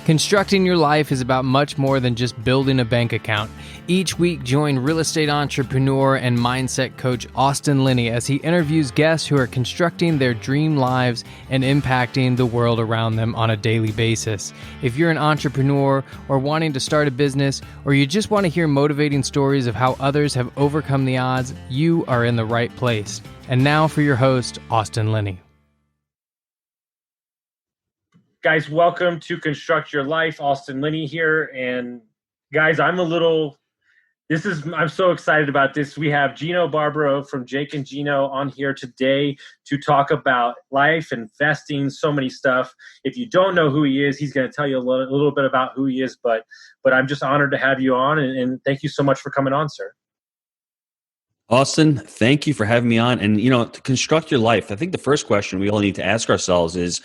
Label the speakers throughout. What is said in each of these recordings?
Speaker 1: Constructing your life is about much more than just building a bank account. Each week, join real estate entrepreneur and mindset coach Austin Linney as he interviews guests who are constructing their dream lives and impacting the world around them on a daily basis. If you're an entrepreneur or wanting to start a business, or you just want to hear motivating stories of how others have overcome the odds, you are in the right place. And now for your host, Austin Linney.
Speaker 2: Guys, welcome to Construct Your Life. Austin Linney here. And guys, I'm so excited about this. We have Gino Barbaro from Jake and Gino on here today to talk about life, investing, so many stuff. If you don't know who he is, he's going to tell you a little bit about who he is, but I'm just honored to have you on, and thank you so much for coming on, sir.
Speaker 3: Austin, thank you for having me on. And, to construct your life, I think the first question we all need to ask ourselves is,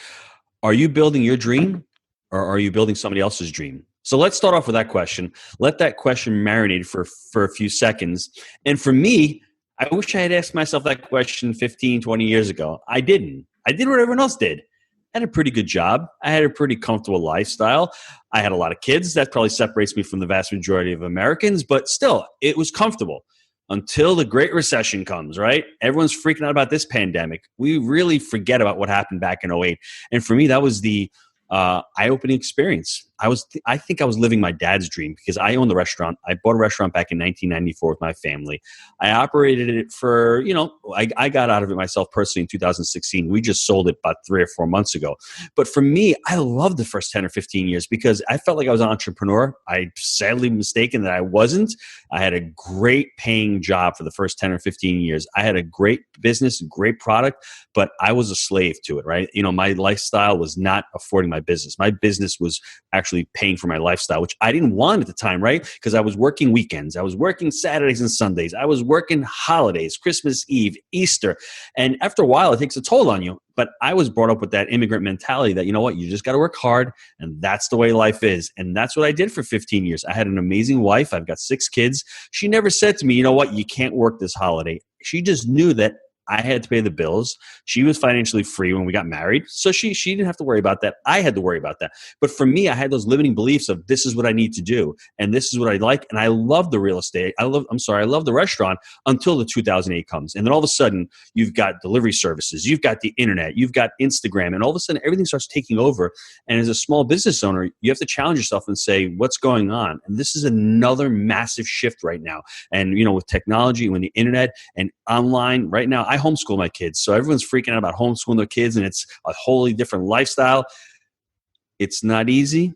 Speaker 3: are you building your dream or are you building somebody else's dream? So let's start off with that question. Let that question marinate for a few seconds. And for me, I wish I had asked myself that question 15, 20 years ago. I didn't. I did what everyone else did. I had a pretty good job. I had a pretty comfortable lifestyle. I had a lot of kids. That probably separates me from the vast majority of Americans, but still, it was comfortable. Until the Great Recession comes, right? Everyone's freaking out about this pandemic. We really forget about what happened back in 2008. And for me, that was the eye-opening experience. I think I was living my dad's dream because I owned the restaurant. I bought a restaurant back in 1994 with my family. I operated it for, I got out of it myself personally in 2016. We just sold it about 3 or 4 months ago. But for me, I loved the first 10 or 15 years because I felt like I was an entrepreneur. I sadly mistaken that I wasn't. I had a great paying job for the first 10 or 15 years. I had a great business, a great product, but I was a slave to it, right? My lifestyle was not affording my business. My business was actually paying for my lifestyle, which I didn't want at the time, right? Because I was working weekends. I was working Saturdays and Sundays. I was working holidays, Christmas Eve, Easter. And after a while, it takes a toll on you. But I was brought up with that immigrant mentality that, you just got to work hard and that's the way life is. And that's what I did for 15 years. I had an amazing wife. I've got 6 kids. She never said to me, you can't work this holiday. She just knew that I had to pay the bills. She was financially free when we got married. So she didn't have to worry about that. I had to worry about that. But for me, I had those limiting beliefs of this is what I need to do. And this is what I like. And I love the real estate. I love the restaurant until the 2008 comes. And then all of a sudden you've got delivery services. You've got the internet. You've got Instagram. And all of a sudden everything starts taking over. And as a small business owner, you have to challenge yourself and say, what's going on? And this is another massive shift right now. And, with technology, when the internet and online right now, I homeschool my kids. So everyone's freaking out about homeschooling their kids and it's a wholly different lifestyle. It's not easy,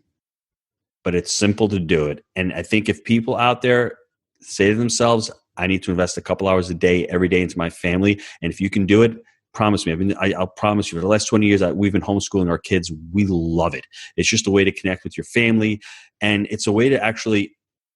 Speaker 3: but it's simple to do it. And I think if people out there say to themselves, I need to invest a couple hours a day, every day into my family. And if you can do it, promise me. I'll promise you for the last 20 years we've been homeschooling our kids. We love it. It's just a way to connect with your family. And it's a way to actually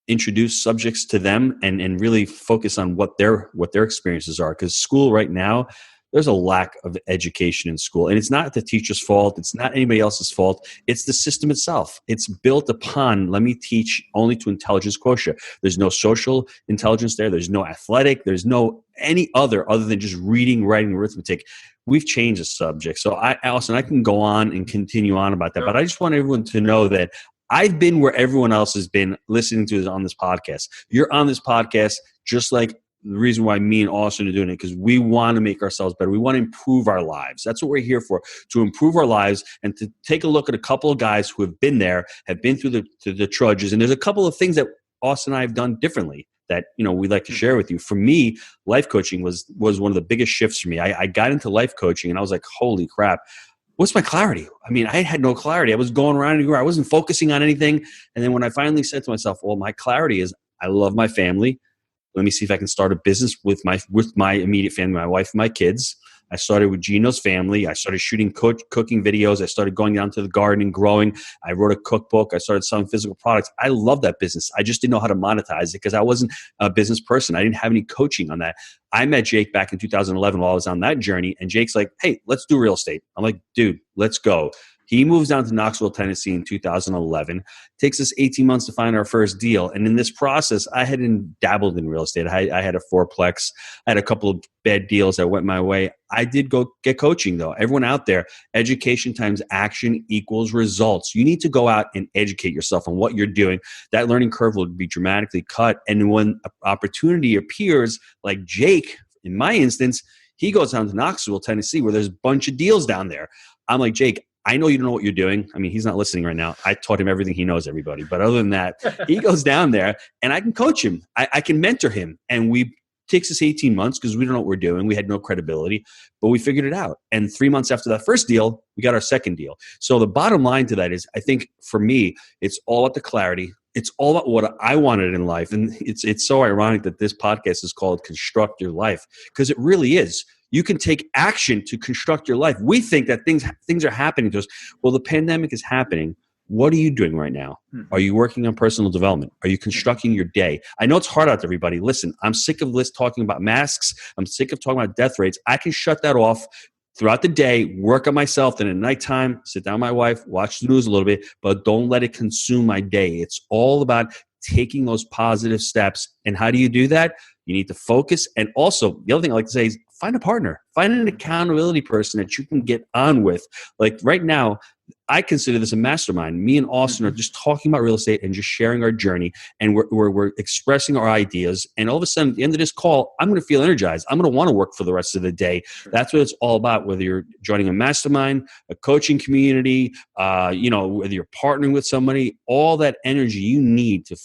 Speaker 3: introduce subjects to them and really focus on what their experiences are. Because school right now, there's a lack of education in school. And it's not the teacher's fault. It's not anybody else's fault. It's the system itself. It's built upon, let me teach only to intelligence quotient. There's no social intelligence there. There's no athletic. There's no any other than just reading, writing, arithmetic. We've changed the subject. So Allison, I can go on and continue on about that. But I just want everyone to know that I've been where everyone else has been listening to us on this podcast. You're on this podcast just like the reason why me and Austin are doing it, because we want to make ourselves better. We want to improve our lives. That's what we're here for, to improve our lives and to take a look at a couple of guys who have been there, have been through the trudges. And there's a couple of things that Austin and I have done differently that, we'd like to share with you. For me, life coaching was one of the biggest shifts for me. I got into life coaching and I was like, holy crap. What's my clarity? I had no clarity. I was going around anywhere. I wasn't focusing on anything. And then when I finally said to myself, well, my clarity is I love my family. Let me see if I can start a business with my immediate family, my wife and my kids. I started with Gino's family. I started shooting cooking videos. I started going down to the garden and growing. I wrote a cookbook. I started selling physical products. I love that business. I just didn't know how to monetize it because I wasn't a business person. I didn't have any coaching on that. I met Jake back in 2011 while I was on that journey. And Jake's like, hey, let's do real estate. I'm like, dude, let's go. He moves down to Knoxville, Tennessee in 2011. Takes us 18 months to find our first deal. And in this process, I hadn't dabbled in real estate. I had a fourplex. I had a couple of bad deals that went my way. I did go get coaching, though. Everyone out there, education times action equals results. You need to go out and educate yourself on what you're doing. That learning curve will be dramatically cut. And when an opportunity appears, like Jake, in my instance, he goes down to Knoxville, Tennessee, where there's a bunch of deals down there. I'm like, Jake, I know you don't know what you're doing. I mean, he's not listening right now. I taught him everything he knows, everybody. But other than that, he goes down there and I can coach him. I can mentor him. And takes us 18 months because we don't know what we're doing. We had no credibility, but we figured it out. And 3 months after that first deal, we got our second deal. So the bottom line to that is, I think for me, it's all about the clarity. It's all about what I wanted in life. And it's so ironic that this podcast is called Construct Your Life, because it really is. You can take action to construct your life. We think that things are happening to us. Well, the pandemic is happening. What are you doing right now? Are you working on personal development? Are you constructing your day? I know it's hard out to everybody. Listen, I'm sick of talking about masks. I'm sick of talking about death rates. I can shut that off throughout the day, work on myself, then at nighttime, sit down with my wife, watch the news a little bit, but don't let it consume my day. It's all about taking those positive steps. And how do you do that? You need to focus. And also, the other thing I like to say is find a partner. Find an accountability person that you can get on with. Like right now, I consider this a mastermind. Me and Austin are just talking about real estate and just sharing our journey, and we're expressing our ideas. And all of a sudden, at the end of this call, I'm going to feel energized. I'm going to want to work for the rest of the day. That's what it's all about. Whether you're joining a mastermind, a coaching community, whether you're partnering with somebody, all that energy you need to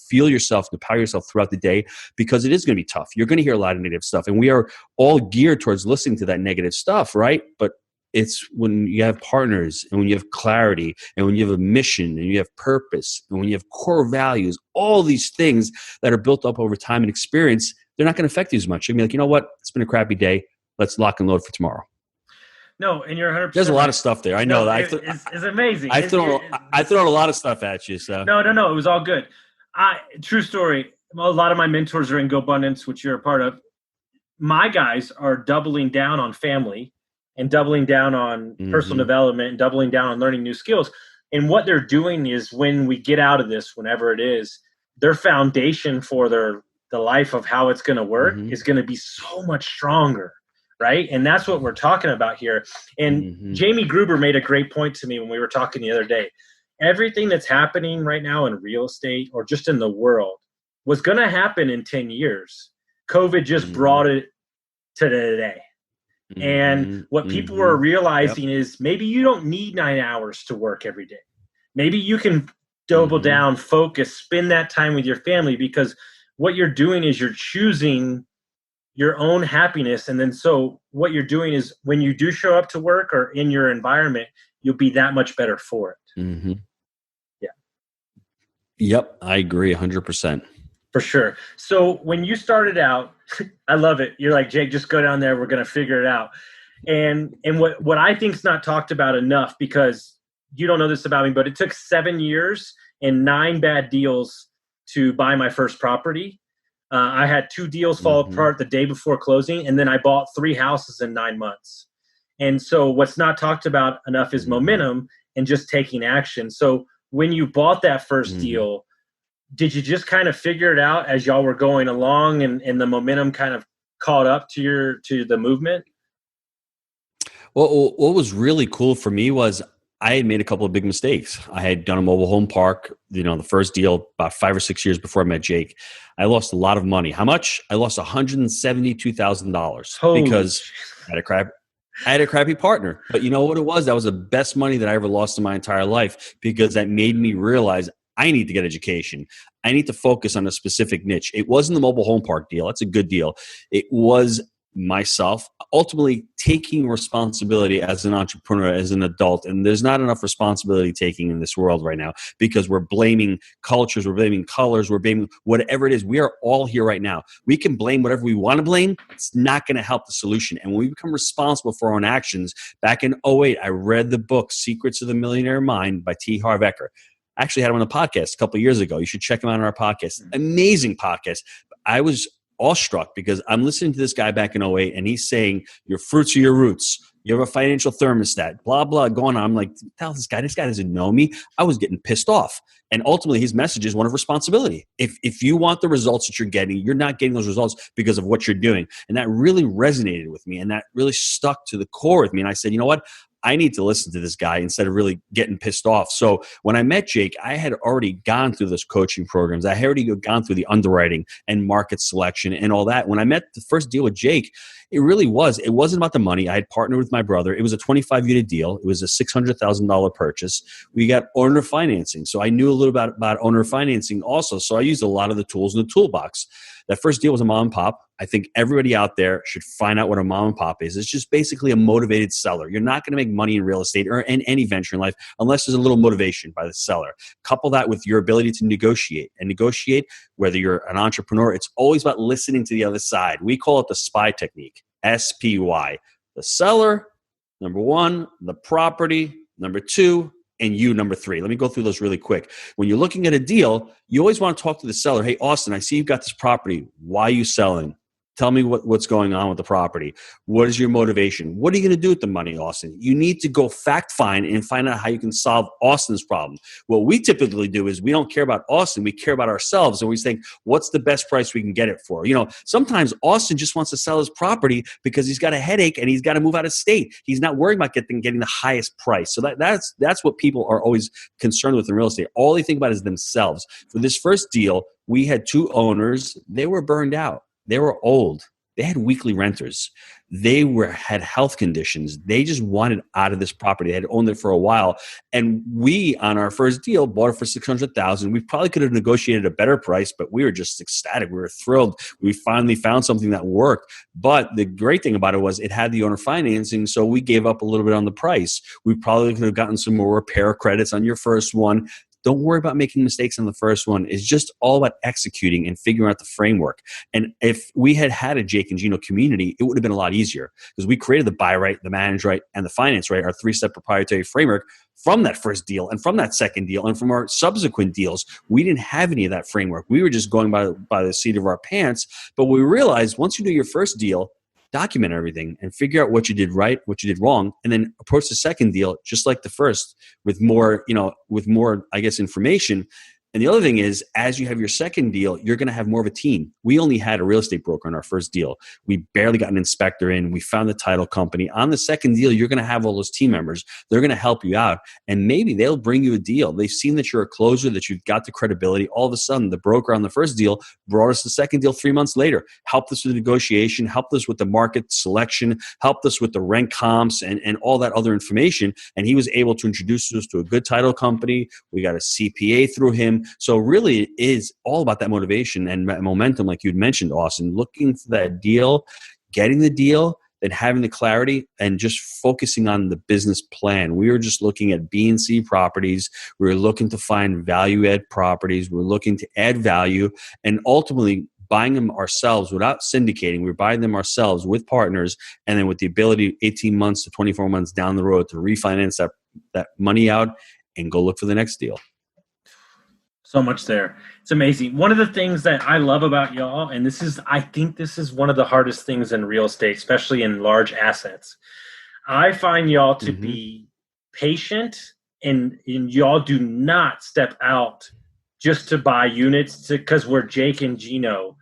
Speaker 3: feel yourself, to power yourself throughout the day, because it is going to be tough. You're going to hear a lot of negative stuff, and we are all geared towards listening to that negative stuff, right? But it's when you have partners and when you have clarity and when you have a mission and you have purpose and when you have core values, all these things that are built up over time and experience, they're not going to affect you as much. You're going to be like, you know what? It's been a crappy day. Let's lock and load for tomorrow.
Speaker 2: No, and you're 100%.
Speaker 3: There's a lot of stuff there. I know that.
Speaker 2: It's amazing.
Speaker 3: I throw a lot of stuff at you. So
Speaker 2: No. It was all good. True story. A lot of my mentors are in GoBundance, which you're a part of. My guys are doubling down on family and doubling down on personal development and doubling down on learning new skills. And what they're doing is, when we get out of this, whenever it is, their foundation for the life of how it's going to work is going to be so much stronger, right? And that's what we're talking about here. And Jamie Gruber made a great point to me when we were talking the other day. Everything that's happening right now in real estate or just in the world was going to happen in 10 years. COVID just brought it to today. And what people are realizing is maybe you don't need 9 hours to work every day. Maybe you can double down, focus, spend that time with your family, because what you're doing is you're choosing your own happiness. And then so what you're doing is, when you do show up to work or in your environment, you'll be that much better for it. Yeah.
Speaker 3: Yep. I agree 100%.
Speaker 2: For sure. So when you started out, I love it. You're like, Jake, just go down there. We're going to figure it out. And what I think is not talked about enough, because you don't know this about me, but it took 7 years and 9 bad deals to buy my first property. I had 2 deals fall apart the day before closing, and then I bought 3 houses in 9 months. And so what's not talked about enough is momentum and just taking action. So when you bought that first deal, did you just kind of figure it out as y'all were going along, and the momentum kind of caught up to the movement?
Speaker 3: Well, what was really cool for me was I had made a couple of big mistakes. I had done a mobile home park, the first deal about 5 or 6 years before I met Jake. I lost a lot of money. How much? I lost $172,000 because I had a crappy partner. But you know what it was? That was the best money that I ever lost in my entire life, because that made me realize I need to get education. I need to focus on a specific niche. It wasn't the mobile home park deal. That's a good deal. It was myself ultimately taking responsibility as an entrepreneur, as an adult. And there's not enough responsibility taking in this world right now, because we're blaming cultures, we're blaming colors, we're blaming whatever it is. We are all here right now. We can blame whatever we want to blame. It's not going to help the solution. And when we become responsible for our own actions, back in 2008, I read the book Secrets of the Millionaire Mind by T. Harv Eker. I actually had him on the podcast a couple of years ago. You should check him out on our podcast. Amazing podcast. I was awestruck because I'm listening to this guy back in 2008, and he's saying your fruits are your roots. You have a financial thermostat, blah, blah, going on. I'm like, tell this guy doesn't know me. I was getting pissed off. And ultimately, his message is one of responsibility. If you want the results that you're getting, you're not getting those results because of what you're doing. And that really resonated with me. And that really stuck to the core with me. And I said, you know what? I need to listen to this guy instead of really getting pissed off. So when I met Jake, I had already gone through those coaching programs. I had already gone through the underwriting and market selection and all that. When I met the first deal with Jake, it wasn't about the money. I had partnered with my brother. It was a 25-unit deal. It was a $600,000 purchase. We got owner financing. So I knew a little about owner financing also. So I used a lot of the tools in the toolbox. That first deal was a mom and pop. I think everybody out there should find out what a mom and pop is. It's just basically a motivated seller. You're not going to make money in real estate or in any venture in life unless there's a little motivation by the seller. Couple that with your ability to negotiate. And negotiate, whether you're an entrepreneur, it's always about listening to the other side. We call it the SPY technique, SPY. The seller, number one, the property, number two, and you, number three. Let me go through those really quick. When you're looking at a deal, you always want to talk to the seller. Hey, Austin, I see you've got this property. Why are you selling? Tell me what's going on with the property. What is your motivation? What are you going to do with the money, Austin? You need to go fact find and find out how you can solve Austin's problem. What we typically do is we don't care about Austin. We care about ourselves. And we think, what's the best price we can get it for? Sometimes Austin just wants to sell his property because he's got a headache and he's got to move out of state. He's not worried about getting the highest price. So that's what people are always concerned with in real estate. All they think about is themselves. For this first deal, we had two owners. They were burned out. They were old. They had weekly renters. They had health conditions. They just wanted out of this property. They had owned it for a while. And we, on our first deal, bought it for $600,000. We probably could have negotiated a better price, but we were just ecstatic. We were thrilled. We finally found something that worked. But the great thing about it was it had the owner financing, so we gave up a little bit on the price. We probably could have gotten some more repair credits on your first one. Don't worry about making mistakes on the first one. It's just all about executing and figuring out the framework. And if we had a Jake and Gino community, it would have been a lot easier because we created the buy right, the manage right, and the finance right, our 3-step proprietary framework from that first deal and from that second deal and from our subsequent deals. We didn't have any of that framework. We were just going by the seat of our pants. But we realized once you do your first deal, document everything and figure out what you did right, what you did wrong, and then approach the second deal just like the first with more, I guess, information. And the other thing is, as you have your second deal, you're going to have more of a team. We only had a real estate broker on our first deal. We barely got an inspector in. We found the title company. On the second deal, you're going to have all those team members. They're going to help you out. And maybe they'll bring you a deal. They've seen that you're a closer, that you've got the credibility. All of a sudden, the broker on the first deal brought us the second deal 3 months later, helped us with the negotiation, helped us with the market selection, helped us with the rent comps and all that other information. And he was able to introduce us to a good title company. We got a CPA through him. So really it is all about that motivation and momentum, like you'd mentioned, Austin, looking for that deal, getting the deal, then having the clarity and just focusing on the business plan. We were just looking at B and C properties. We were looking to find value add properties. We were looking to add value and ultimately buying them ourselves without syndicating. We're buying them ourselves with partners and then with the ability 18 months to 24 months down the road to refinance that money out and go look for the next deal.
Speaker 2: So much there. It's amazing. One of the things that I love about y'all, and I think this is one of the hardest things in real estate, especially in large assets. I find y'all to be patient and y'all do not step out just to buy units because we're Jake and Gino.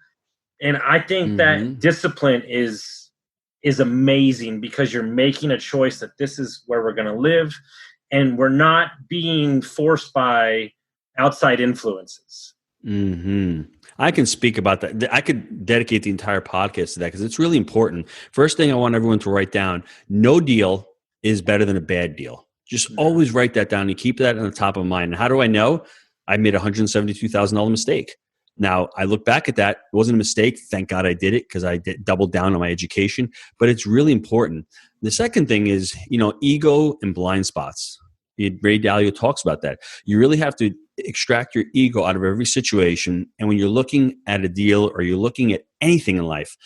Speaker 2: And I think that discipline is amazing because you're making a choice that this is where we're going to live and we're not being forced by outside influences.
Speaker 3: I can speak about that. I could dedicate the entire podcast to that because it's really important. First thing I want everyone to write down, no deal is better than a bad deal. Just always write that down and keep that on the top of mind. And how do I know? I made a $172,000 mistake. Now, I look back at that. It wasn't a mistake. Thank God I did it because I doubled down on my education. But it's really important. The second thing is, ego and blind spots. Ray Dalio talks about that. You really have to extract your ego out of every situation. And when you're looking at a deal or you're looking at anything in life,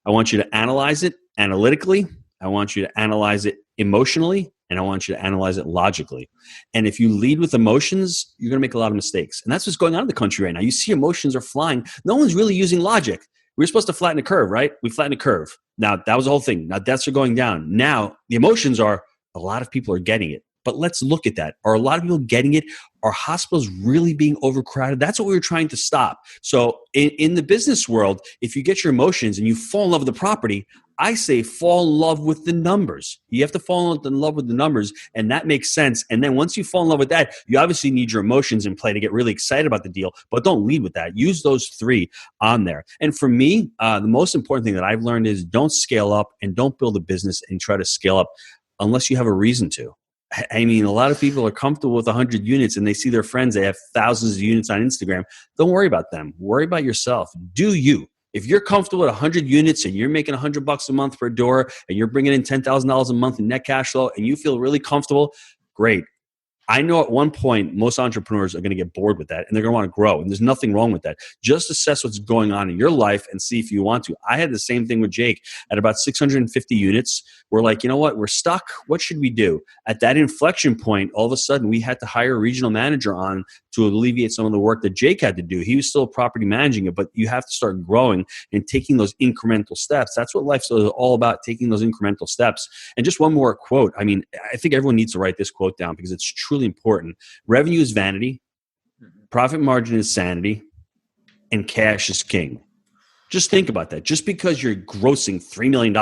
Speaker 3: I want you to analyze it analytically. I want you to analyze it emotionally. And I want you to analyze it logically. And if you lead with emotions, you're going to make a lot of mistakes. And that's what's going on in the country right now. You see emotions are flying. No one's really using logic. We were supposed to flatten the curve, right? We flattened the curve. Now, that was the whole thing. Now, deaths are going down. Now, the emotions are a lot of people are getting it. But let's look at that. Are a lot of people getting it? Are hospitals really being overcrowded? That's what we were trying to stop. So in the business world, if you get your emotions and you fall in love with the property, I say fall in love with the numbers. You have to fall in love with the numbers, and that makes sense. And then once you fall in love with that, you obviously need your emotions in play to get really excited about the deal, but don't lead with that. Use those three on there. And for me, the most important thing that I've learned is don't scale up and don't build a business and try to scale up unless you have a reason to. I mean, a lot of people are comfortable with 100 units and they see their friends, they have thousands of units on Instagram. Don't worry about them. Worry about yourself. Do you. If you're comfortable with 100 units and you're making $100 a month per door and you're bringing in $10,000 a month in net cash flow and you feel really comfortable, great. I know at one point, most entrepreneurs are going to get bored with that and they're going to want to grow. And there's nothing wrong with that. Just assess what's going on in your life and see if you want to. I had the same thing with Jake at about 650 units. We're like, you know what? We're stuck. What should we do? At that inflection point, all of a sudden, we had to hire a regional manager on to alleviate some of the work that Jake had to do. He was still property managing it, but you have to start growing and taking those incremental steps. That's what life is all about, taking those incremental steps. And just one more quote. I mean, I think everyone needs to write this quote down because it's truly important. Revenue is vanity, profit margin is sanity, and cash is king. Just think about that. Just because you're grossing $3 million,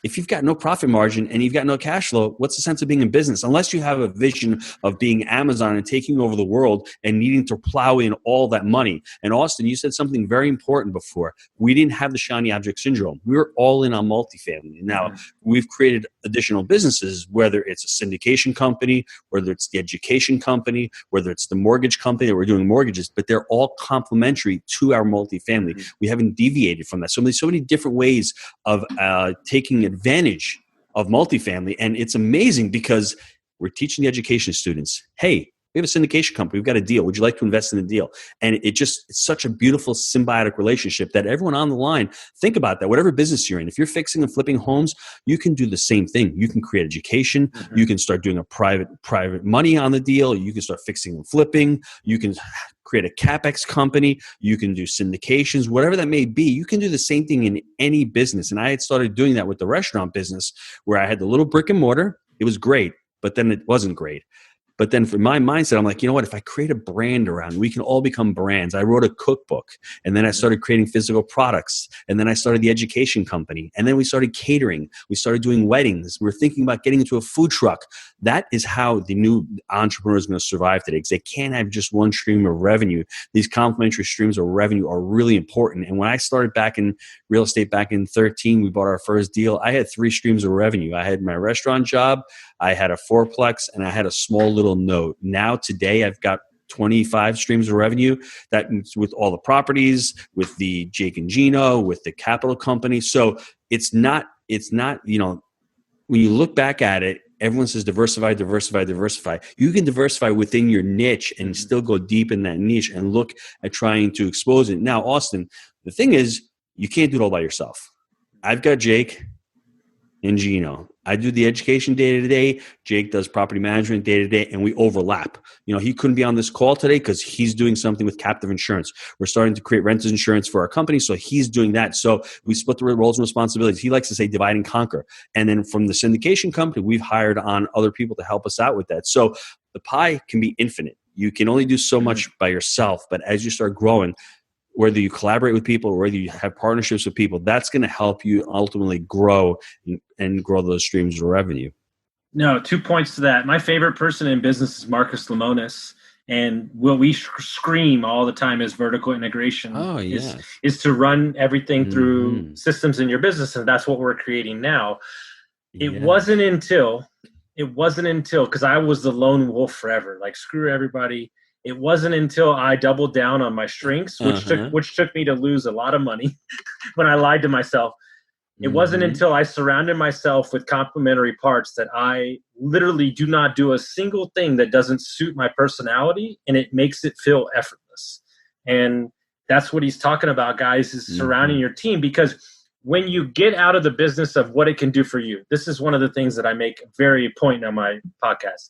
Speaker 3: if you've got no profit margin and you've got no cash flow, what's the sense of being in business? Unless you have a vision of being Amazon and taking over the world and needing to plow in all that money. And Austin, you said something very important before. We didn't have the shiny object syndrome. We were all in on multifamily. Now, we've created additional businesses, whether it's a syndication company, whether it's the education company, whether it's the mortgage company that we're doing mortgages, but they're all complementary to our multifamily. We haven't deviated from that. So many different ways of taking advantage of multifamily. And it's amazing because we're teaching the education students, hey, we have a syndication company. We've got a deal. Would you like to invest in the deal? And it's such a beautiful symbiotic relationship that everyone on the line, think about that. Whatever business you're in, if you're fixing and flipping homes, you can do the same thing. You can create education. You can start doing a private money on the deal. You can start fixing and flipping. You can create a CapEx company. You can do syndications, whatever that may be. You can do the same thing in any business. And I had started doing that with the restaurant business where I had the little brick and mortar. It was great, but then it wasn't great. But then for my mindset, I'm like, you know what? If I create a brand around, we can all become brands. I wrote a cookbook, and then I started creating physical products, and then I started the education company, and then we started catering. We started doing weddings. We were thinking about getting into a food truck. That is how the new entrepreneur is going to survive today, because they can't have just one stream of revenue. These complementary streams of revenue are really important. And when I started back in real estate back in 2013, we bought our first deal. I had 3 streams of revenue. I had my restaurant job, I had a fourplex, and I had a small little note. Now today I've got 25 streams of revenue. That with all the properties, with the Jake and Gino, with the capital company. So it's not, you know, when you look back at it, everyone says diversify, diversify, diversify. You can diversify within your niche and still go deep in that niche and look at trying to expose it. Now, Austin, the thing is, you can't do it all by yourself. I've got Jake and Gino. I do the education day to day. Jake does property management day to day, and we overlap. You know, he couldn't be on this call today because he's doing something with captive insurance. We're starting to create renters insurance for our company, so he's doing that. So we split the roles and responsibilities. He likes to say divide and conquer. And then from the syndication company, we've hired on other people to help us out with that. So the pie can be infinite. You can only do so much by yourself, but as you start growing, whether you collaborate with people or whether you have partnerships with people, that's going to help you ultimately grow and grow those streams of revenue.
Speaker 2: No, 2 points to that. My favorite person in business is Marcus Lemonis. And what we scream all the time is vertical integration. Is to run everything through systems in your business. And that's what we're creating now. It wasn't until, because I was the lone wolf forever, like screw everybody. It wasn't until I doubled down on my strengths, which took me to lose a lot of money when I lied to myself. It wasn't until I surrounded myself with complementary parts that I literally do not do a single thing that doesn't suit my personality, and it makes it feel effortless. And that's what he's talking about, guys, is surrounding your team, because when you get out of the business of what it can do for you, this is one of the things that I make very point on my podcast.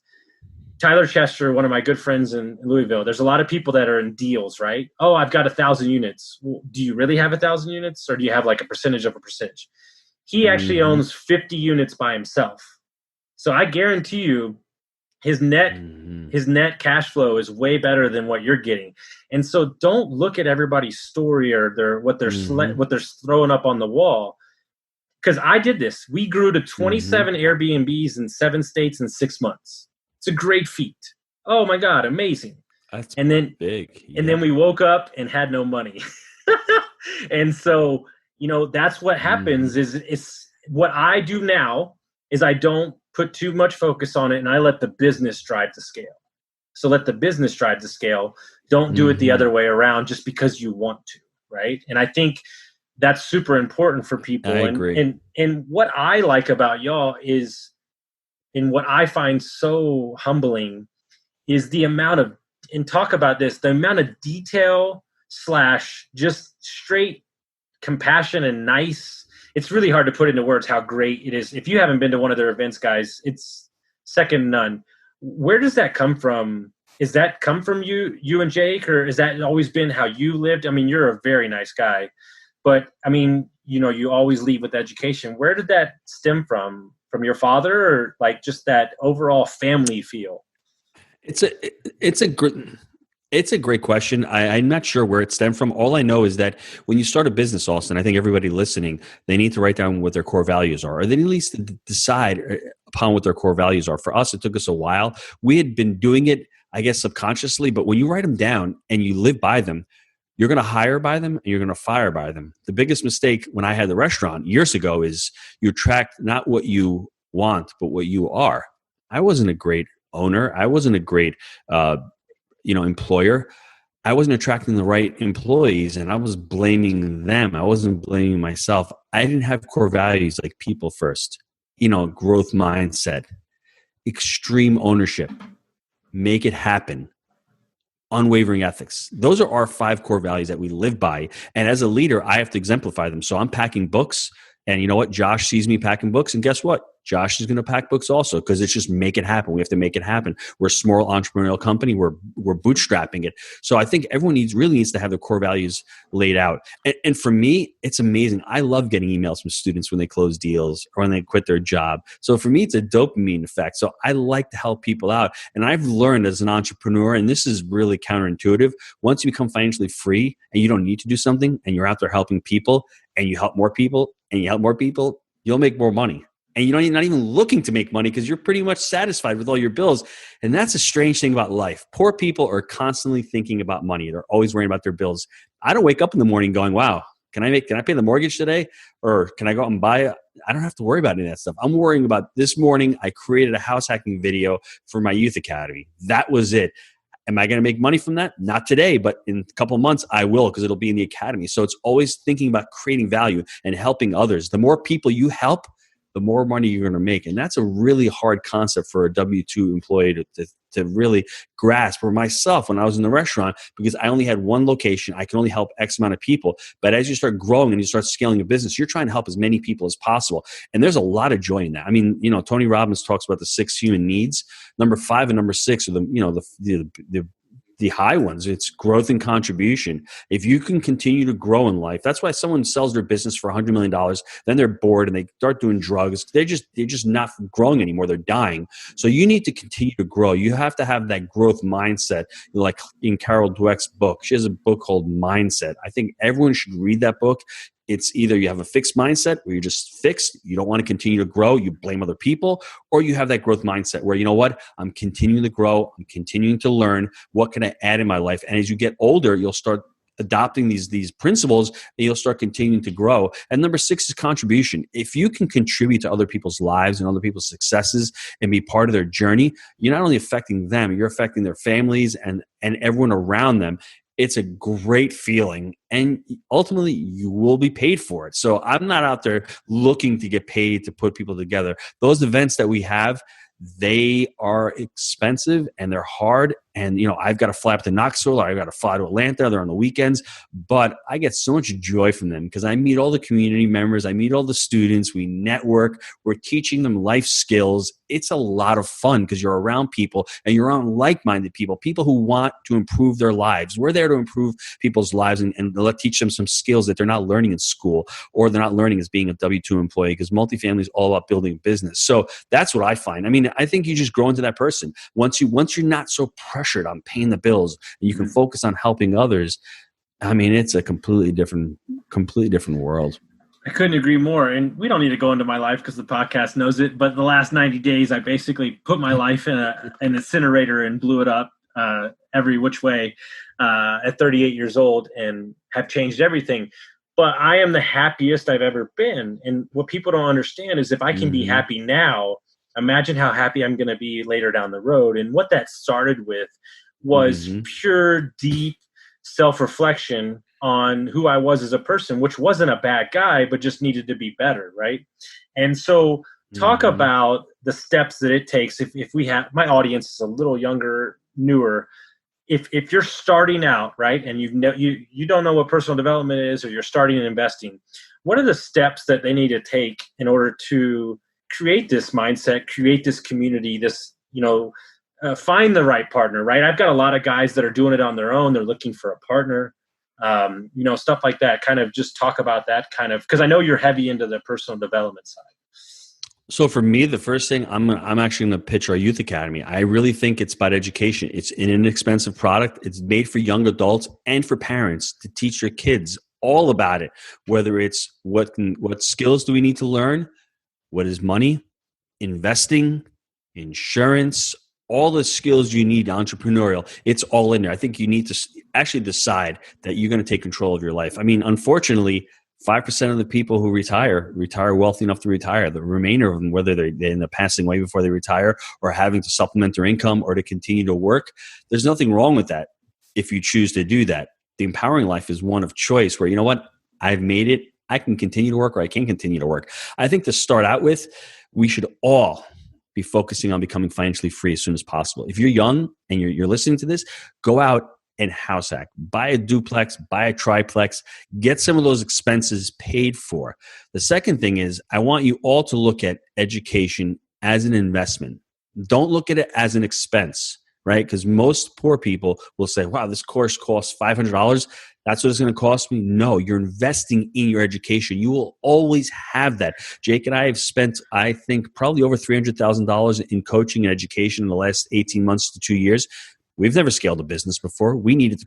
Speaker 2: Tyler Chester, one of my good friends in Louisville, there's a lot of people that are in deals, right? Oh, I've got 1,000 units. Well, do you really have 1,000 units, or do you have like a percentage of a percentage? He actually owns 50 units by himself. So I guarantee you his net cash flow is way better than what you're getting. And so don't look at everybody's story or what they're throwing up on the wall. Because I did this. We grew to 27 Airbnbs in 7 states in 6 months. It's a great feat. Oh my God, amazing.
Speaker 3: That's
Speaker 2: big. Yeah. And then we woke up and had no money. And so, that's what happens is what I do now is I don't put too much focus on it and I let the business drive the scale. So let the business drive the scale. Don't do it the other way around just because you want to, right? And I think that's super important for people.
Speaker 3: I agree.
Speaker 2: And what I like about y'all is, and what I find so humbling is the amount of detail / just straight compassion and nice. It's really hard to put into words how great it is. If you haven't been to one of their events, guys, it's second to none. Where does that come from? Is that come from you and Jake, or has that always been how you lived? I mean, you're a very nice guy, but I mean, you always lead with education. Where did that stem from? From your father, or like just that overall family feel?
Speaker 3: It's a great question. I'm not sure where it stemmed from. All I know is that when you start a business, Austin, I think everybody listening, they need to write down what their core values are, or they need at least decide upon what their core values are. For us, it took us a while. We had been doing it, I guess, subconsciously, but when you write them down and you live by them, you're going to hire by them and you're going to fire by them. The biggest mistake when I had the restaurant years ago is you attract not what you want, but what you are. I wasn't a great owner. I wasn't a great, employer. I wasn't attracting the right employees, and I was blaming them. I wasn't blaming myself. I didn't have core values like people first, growth mindset, extreme ownership, make it happen, unwavering ethics. Those are our 5 core values that we live by. And as a leader, I have to exemplify them. So I'm packing books, and you know what? Josh sees me packing books, and guess what? Josh is going to pack books also, because it's just make it happen. We have to make it happen. We're a small entrepreneurial company. We're bootstrapping it. So I think everyone really needs to have their core values laid out. And for me, it's amazing. I love getting emails from students when they close deals or when they quit their job. So for me, it's a dopamine effect. So I like to help people out. And I've learned as an entrepreneur, and this is really counterintuitive, once you become financially free and you don't need to do something, and you're out there helping people, and you help more people, and you help more people, you'll make more money. And you're not even looking to make money because you're pretty much satisfied with all your bills. And that's a strange thing about life. Poor people are constantly thinking about money. They're always worrying about their bills. I don't wake up in the morning going, wow, can I pay the mortgage today? Or can I go out and buy it? I don't have to worry about any of that stuff. I'm worrying about this morning. I created a house hacking video for my youth academy. That was it. Am I going to make money from that? Not today, but in a couple of months, I will, because it'll be in the academy. So it's always thinking about creating value and helping others. The more people you help, the more money you're going to make. And that's a really hard concept for a W-2 employee to really grasp. For myself, when I was in the restaurant, because I only had one location, I can only help X amount of people. But as you start growing and you start scaling a business, you're trying to help as many people as possible. And there's a lot of joy in that. I mean, Tony Robbins talks about the 6 human needs. Number 5 and number 6 are the high ones. It's growth and contribution. If you can continue to grow in life, that's why someone sells their business for $100 million, then they're bored and they start doing drugs. They're just not growing anymore. They're dying. So you need to continue to grow. You have to have that growth mindset. Like in Carol Dweck's book, she has a book called Mindset. I think everyone should read that book. It's either you have a fixed mindset where you're just fixed, you don't want to continue to grow, you blame other people, or you have that growth mindset where, you know what, I'm continuing to grow, I'm continuing to learn, what can I add in my life? And as you get older, you'll start adopting these principles and you'll start continuing to grow. And number 6 is contribution. If you can contribute to other people's lives and other people's successes and be part of their journey, you're not only affecting them, you're affecting their families and everyone around them. It's a great feeling, and ultimately you will be paid for it. So I'm not out there looking to get paid to put people together. Those events that we have, They are expensive and they're hard. And, I've got to fly up to Knoxville, or I've got to fly to Atlanta. They're on the weekends, but I get so much joy from them because I meet all the community members. I meet all the students. We network. We're teaching them life skills. It's a lot of fun because you're around people and you're around like-minded people who want to improve their lives. We're there to improve people's lives and teach them some skills that they're not learning in school or they're not learning as being a W-2 employee, because multifamily is all about building a business. So that's what I find. I mean, I think you just grow into that person. Once you're not so pressured on paying the bills and you can focus on helping others, I mean, it's a completely different world.
Speaker 2: I couldn't agree more. And we don't need to go into my life because the podcast knows it. But the last 90 days, I basically put my life in an incinerator and blew it up every which way at 38 years old and have changed everything. But I am the happiest I've ever been. And what people don't understand is if I can be happy now, imagine how happy I'm going to be later down the road. And what that started with was pure, deep self-reflection on who I was as a person, which wasn't a bad guy, but just needed to be better, right? And so talk about the steps that it takes. If we have, my audience is a little younger, newer. If you're starting out, right, and you don't know what personal development is, or you're starting in investing, what are the steps that they need to take in order to create this mindset, create this community, this, find the right partner, right? I've got a lot of guys that are doing it on their own. They're looking for a partner, stuff like that. Kind of just talk about that kind of, because I know you're heavy into the personal development side.
Speaker 3: So for me, the first thing I'm actually going to pitch our youth academy. I really think it's about education. It's an inexpensive product. It's made for young adults and for parents to teach their kids all about it. Whether it's what skills do we need to learn, what is money, investing, insurance, all the skills you need entrepreneurial. It's all in there. I think you need to actually decide that you're going to take control of your life. I mean, unfortunately, 5% of the people who retire wealthy enough to retire. The remainder of them, whether they end up passing away before they retire or having to supplement their income or to continue to work, there's nothing wrong with that if you choose to do that. The empowering life is one of choice where, you know what, I've made it. I can continue to work or I can't continue to work. I think to start out with, we should all be focusing on becoming financially free as soon as possible. If you're young and you're listening to this, go out and house hack, buy a duplex, buy a triplex, get some of those expenses paid for. The second thing is I want you all to look at education as an investment. Don't look at it as an expense, right? Because most poor people will say, wow, this course costs $500. That's what it's going to cost me. No, you're investing in your education. You will always have that. Jake and I have spent, I think, probably over $300,000 in coaching and education in the last 18 months to 2 years. We've never scaled a business before. We needed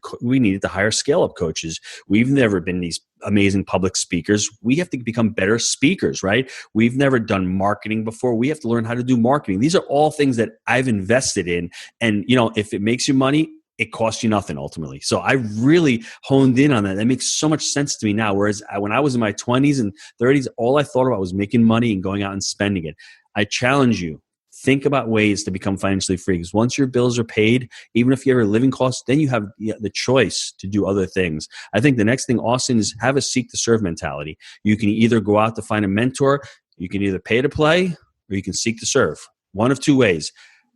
Speaker 3: to hire scale-up coaches. We've never been these amazing public speakers. We have to become better speakers, right? We've never done marketing before. We have to learn how to do marketing. These are all things that I've invested in. And, if it makes you money, it costs you nothing ultimately. So I really honed in on that. That makes so much sense to me now. Whereas when I was in my 20s and 30s, all I thought about was making money and going out and spending it. I challenge you. Think about ways to become financially free, because once your bills are paid, even if you have a living cost, then you have the choice to do other things. I think the next thing, Austin, is have a seek to serve mentality. You can either go out to find a mentor, you can either pay to play, or you can seek to serve. One of two ways.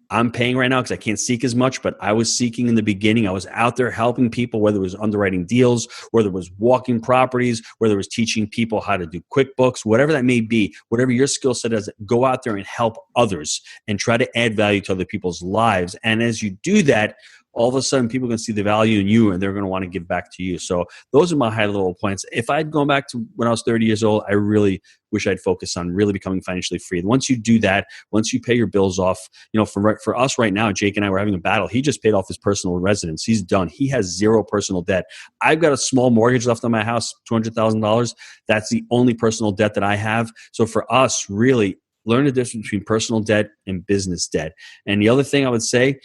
Speaker 3: I'm paying right now because I can't seek as much, but I was seeking in the beginning. I was out there helping people, whether it was underwriting deals, whether it was walking properties, whether it was teaching people how to do QuickBooks, whatever that may be, whatever your skill set is, go out there and help others and try to add value to other people's lives. And as you do that, all of a sudden people are going to see the value in you and they're going to want to give back to you. So those are my high level points. If I'd gone back to when I was 30 years old, I really wish I'd focused on really becoming financially free. And once you do that, once you pay your bills off, for us right now, Jake and I were having a battle. He just paid off his personal residence. He's done. He has zero personal debt. I've got a small mortgage left on my house, $200,000. That's the only personal debt that I have. So for us, really learn the difference between personal debt and business debt. And the other thing I would say,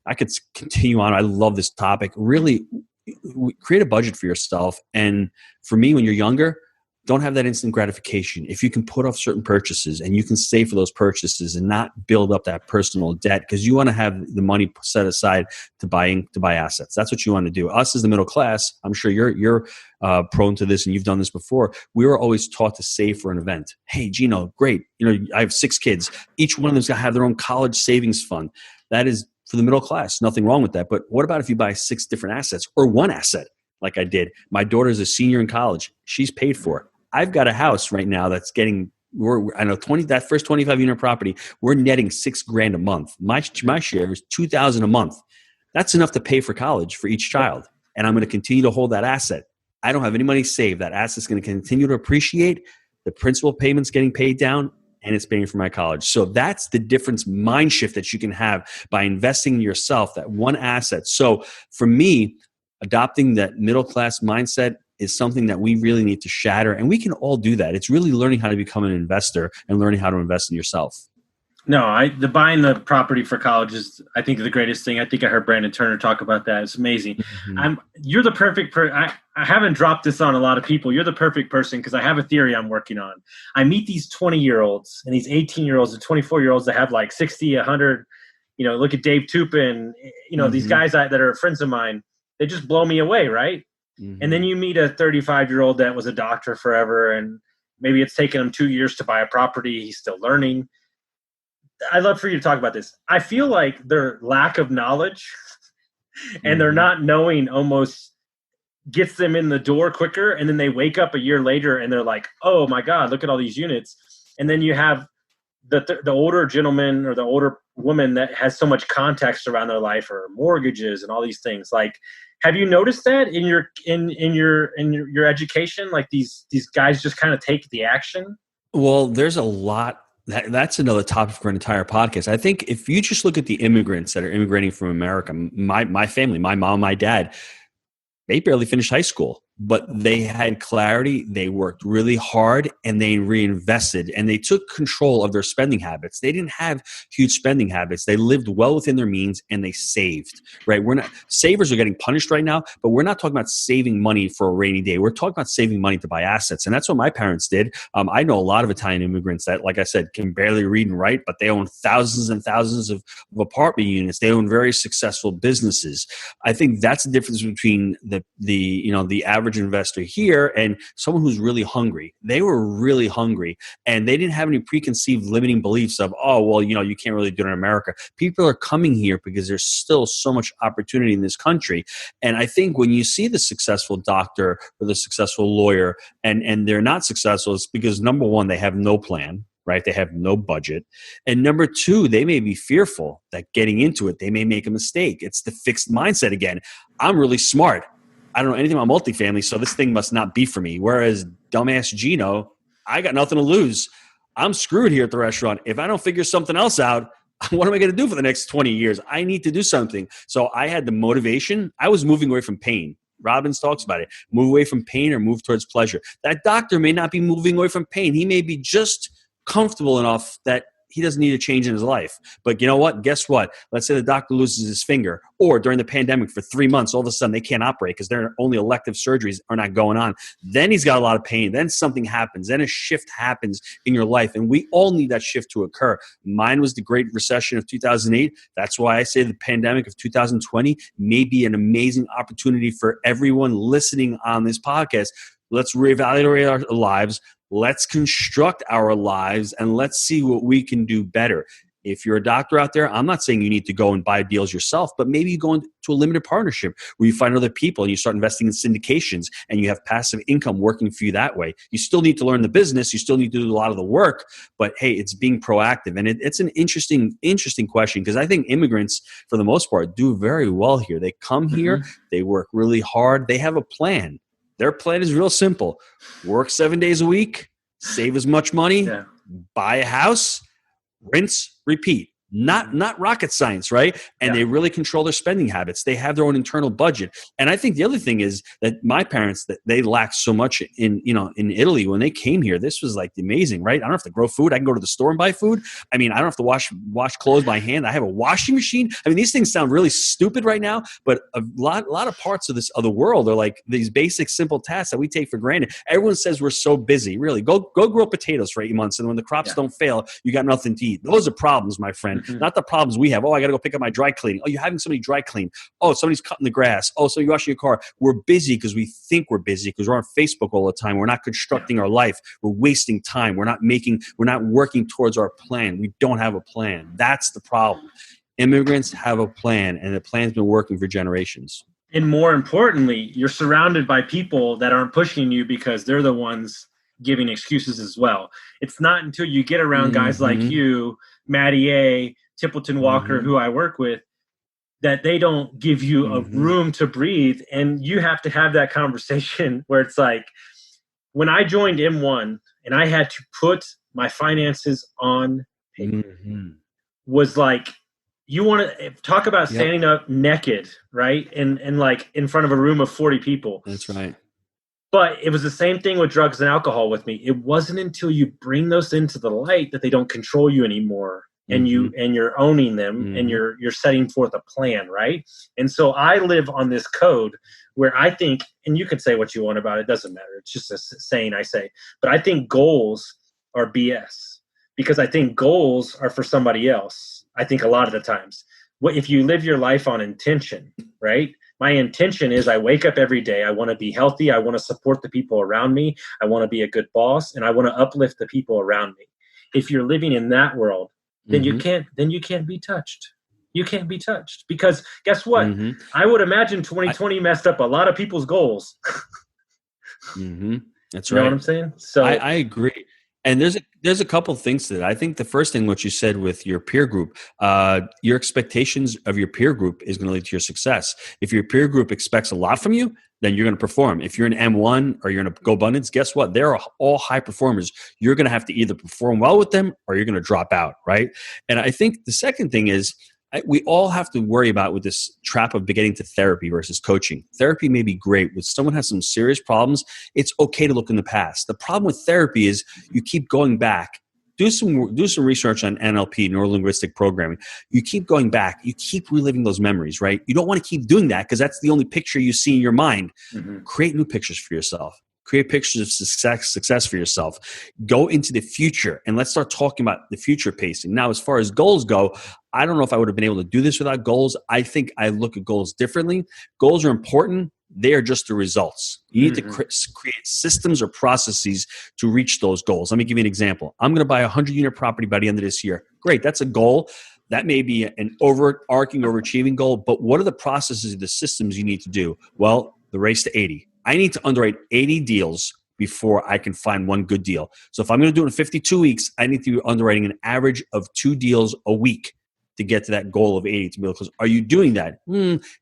Speaker 3: I could continue on. I love this topic. Really create a budget for yourself. And for me, when you're younger, don't have that instant gratification, if you can put off certain purchases and you can save for those purchases and not build up that personal debt, because you want to have the money set aside to buy assets. That's what you want to do. Us as the middle class, I'm sure you're prone to this and you've done this before. We were always taught to save for an event. Hey, Gino, great. I have 6 kids. Each one of them's got to have their own college savings fund. That is for the middle class. Nothing wrong with that. But what about if you buy 6 different assets or one asset like I did? My daughter's a senior in college. She's paid for. I've got a house right now that's getting, that first 25 unit property, we're netting $6,000 a month. My share is $2,000 a month. That's enough to pay for college for each child. And I'm going to continue to hold that asset. I don't have any money saved. That asset's going to continue to appreciate. The principal payment's getting paid down, and it's paying for my college. So that's the difference mind shift that you can have by investing in yourself, that one asset. So for me, adopting that middle class mindset is something that we really need to shatter. And we can all do that. It's really learning how to become an investor and learning how to invest in yourself.
Speaker 2: No, the buying the property for college is, I think, the greatest thing. I think I heard Brandon Turner talk about that. It's amazing. Mm-hmm. You're the perfect I haven't dropped this on a lot of people. You're the perfect person because I have a theory I'm working on. I meet these 20-year-olds and these 18-year-olds and 24-year-olds that have like 60, 100. Look at Dave Tupin. Mm-hmm. These guys that are friends of mine. They just blow me away, right? Mm-hmm. And then you meet a 35-year-old that was a doctor forever, and maybe it's taken him 2 years to buy a property. He's still learning. I'd love for you to talk about this. I feel like their lack of knowledge and they're not knowing almost gets them in the door quicker. And then they wake up a year later and they're like, oh my God, look at all these units. And then you have the older gentleman or the older woman that has so much context around their life or mortgages and all these things. Like, have you noticed that in your education? Like these guys just kind of take the action?
Speaker 3: Well, there's a lot. That's another topic for an entire podcast. I think if you just look at the immigrants that are immigrating from America, my family, my mom, my dad, they barely finished high school, but they had clarity. They worked really hard and they reinvested and they took control of their spending habits. They didn't have huge spending habits. They lived well within their means and they saved, right? Savers are getting punished right now, but we're not talking about saving money for a rainy day. We're talking about saving money to buy assets. And that's what my parents did. I know a lot of Italian immigrants that, like I said, can barely read and write, but they own thousands and thousands of apartment units. They own very successful businesses. I think that's the difference between the average investor here and someone who's really hungry. They were really hungry and they didn't have any preconceived limiting beliefs of, oh, well, you can't really do it in America. People are coming here because there's still so much opportunity in this country. And I think when you see the successful doctor or the successful lawyer and they're not successful, it's because number one, they have no plan. Right? They have no budget. And number two, they may be fearful that getting into it, they may make a mistake. It's the fixed mindset again. I'm really smart. I don't know anything about multifamily, so this thing must not be for me. Whereas dumbass Gino, I got nothing to lose. I'm screwed here at the restaurant. If I don't figure something else out, what am I going to do for the next 20 years? I need to do something. So I had the motivation. I was moving away from pain. Robbins talks about it. Move away from pain or move towards pleasure. That doctor may not be moving away from pain. He may be just comfortable enough that he doesn't need a change in his life. But you know what? Guess what? Let's say the doctor loses his finger, or during the pandemic for 3 months, all of a sudden they can't operate because their only elective surgeries are not going on. Then he's got a lot of pain. Then something happens. Then a shift happens in your life. And we all need that shift to occur. Mine was the Great Recession of 2008. That's why I say the pandemic of 2020 may be an amazing opportunity for everyone listening on this podcast. Let's reevaluate our lives. Let's construct our lives and let's see what we can do better. If you're a doctor out there, I'm not saying you need to go and buy deals yourself, but maybe you go into a limited partnership where you find other people and you start investing in syndications and you have passive income working for you that way. You still need to learn the business. You still need to do a lot of the work, but hey, it's being proactive. And it's an interesting question because I think immigrants, for the most part, do very well here. They come here, they work really hard, they have a plan. Their plan is real simple. Work 7 days a week, save as much money, buy a house, rinse, repeat. not rocket science, right? And they really control their spending habits. They have their own internal budget. And I think the other thing is that my parents, that they lacked so much in Italy when they came here. This was like amazing, right? I don't have to grow food. I can go to the store and buy food. I mean, I don't have to wash clothes by hand. I have a washing machine. I mean, these things sound really stupid right now, but a lot of parts of the world are like these basic, simple tasks that we take for granted. Everyone says we're so busy. Really, go grow potatoes for 8 months, and when the crops don't fail, you got nothing to eat. Those are problems, my friend. Not the problems we have. Oh, I got to go pick up my dry cleaning. Oh, you're having somebody dry clean. Oh, somebody's cutting the grass. Oh, so you're washing your car. We're busy because we think we're busy because we're on Facebook all the time. We're not constructing our life. We're wasting time. We're not working towards our plan. We don't have a plan. That's the problem. Immigrants have a plan, and the plan's been working for generations.
Speaker 2: And more importantly, you're surrounded by people that aren't pushing you because they're the ones giving excuses as well. It's not until you get around guys like you, Matty A., Tippleton Walker, who I work with, that they don't give you a room to breathe. And you have to have that conversation where it's like, when I joined M1 and I had to put my finances on paper, was like, you want to talk about standing up naked, right? And like in front of a room of 40 people.
Speaker 3: That's right.
Speaker 2: But it was the same thing with drugs and alcohol with me. It wasn't until you bring those into the light that they don't control you anymore. And you're owning them and you're setting forth a plan, right? And so I live on this code where I think, and you could say what you want about it, doesn't matter. It's just a saying I say. But I think goals are BS because I think goals are for somebody else. I think a lot of the times. If you live your life on intention, right? My intention is I wake up every day. I want to be healthy. I want to support the people around me. I want to be a good boss, and I want to uplift the people around me. If you're living in that world, then you can't be touched. You can't be touched because guess what? I would imagine 2020 messed up a lot of people's goals.
Speaker 3: That's right.
Speaker 2: You know what I'm saying? So
Speaker 3: I agree. And there's a couple of things to that. I think the first thing, what you said with your peer group, your expectations of your peer group is going to lead to your success. If your peer group expects a lot from you, then you're going to perform. If you're an M1 or you're in a Go Abundance, guess what? They're all high performers. You're going to have to either perform well with them or you're going to drop out, right? And I think the second thing is, we all have to worry about with this trap of getting to therapy versus coaching. Therapy may be great. When someone has some serious problems, it's okay to look in the past. The problem with therapy is you keep going back. Do some research on NLP, neuro-linguistic programming. You keep going back. You keep reliving those memories, right? You don't want to keep doing that because that's the only picture you see in your mind. Create new pictures for yourself. Create pictures of success for yourself. Go into the future, and let's start talking about the future pacing. Now, as far as goals go, I don't know if I would have been able to do this without goals. I think I look at goals differently. Goals are important. They are just the results. You need to create systems or processes to reach those goals. Let me give you an example. I'm going to buy a 100-unit property by the end of this year. Great. That's a goal. That may be an overarching, overachieving goal, but what are the processes, the systems you need to do? Well, the race to 80. I need to underwrite 80 deals before I can find one good deal. So if I'm going to do it in 52 weeks, I need to be underwriting an average of 2 deals a week to get to that goal of 80 to be able to close. Are you doing that?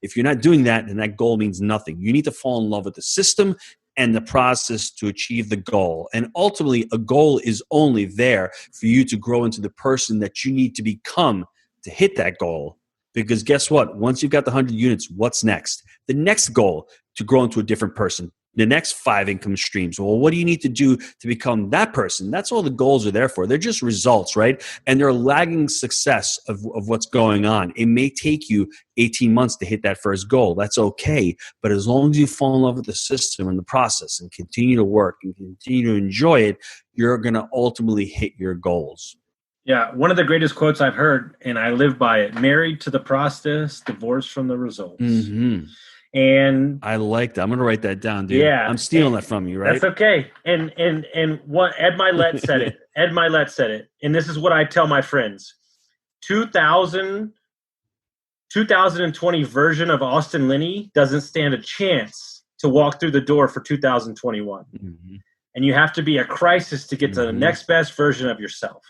Speaker 3: If you're not doing that, then that goal means nothing. You need to fall in love with the system and the process to achieve the goal. And ultimately, a goal is only there for you to grow into the person that you need to become to hit that goal. Because guess what? Once you've got the 100 units, what's next? The next goal, to grow into a different person. The next 5 income streams. Well, what do you need to do to become that person? That's all the goals are there for. They're just results, right? And they're lagging success of what's going on. It may take you 18 months to hit that first goal. That's okay. But as long as you fall in love with the system and the process and continue to work and continue to enjoy it, you're going to ultimately hit your goals.
Speaker 2: Yeah, one of the greatest quotes I've heard, and I live by it: married to the process, divorced from the results. And
Speaker 3: I like that. I'm going to write that down, dude.
Speaker 2: Yeah,
Speaker 3: I'm stealing that from you, right?
Speaker 2: That's okay. And what Ed Milet said it. Ed Milet said it. And this is what I tell my friends. 2020 version of Austin Linney doesn't stand a chance to walk through the door for 2021. And you have to be a crisis to get to the next best version of yourself.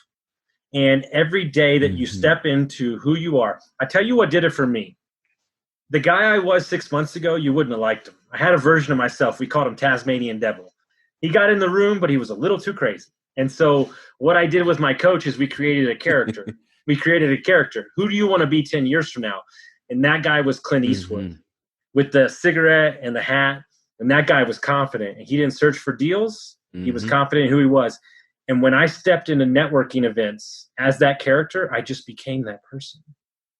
Speaker 2: And every day that you step into who you are, I tell you what did it for me. The guy I was 6 months ago, you wouldn't have liked him. I had a version of myself. We called him Tasmanian Devil. He got in the room, but he was a little too crazy. And so what I did with my coach is we created a character. We created a character. Who do you want to be 10 years from now? And that guy was Clint Eastwood with the cigarette and the hat. And that guy was confident. And he didn't search for deals. He was confident in who he was. And when I stepped into networking events as that character, I just became that person.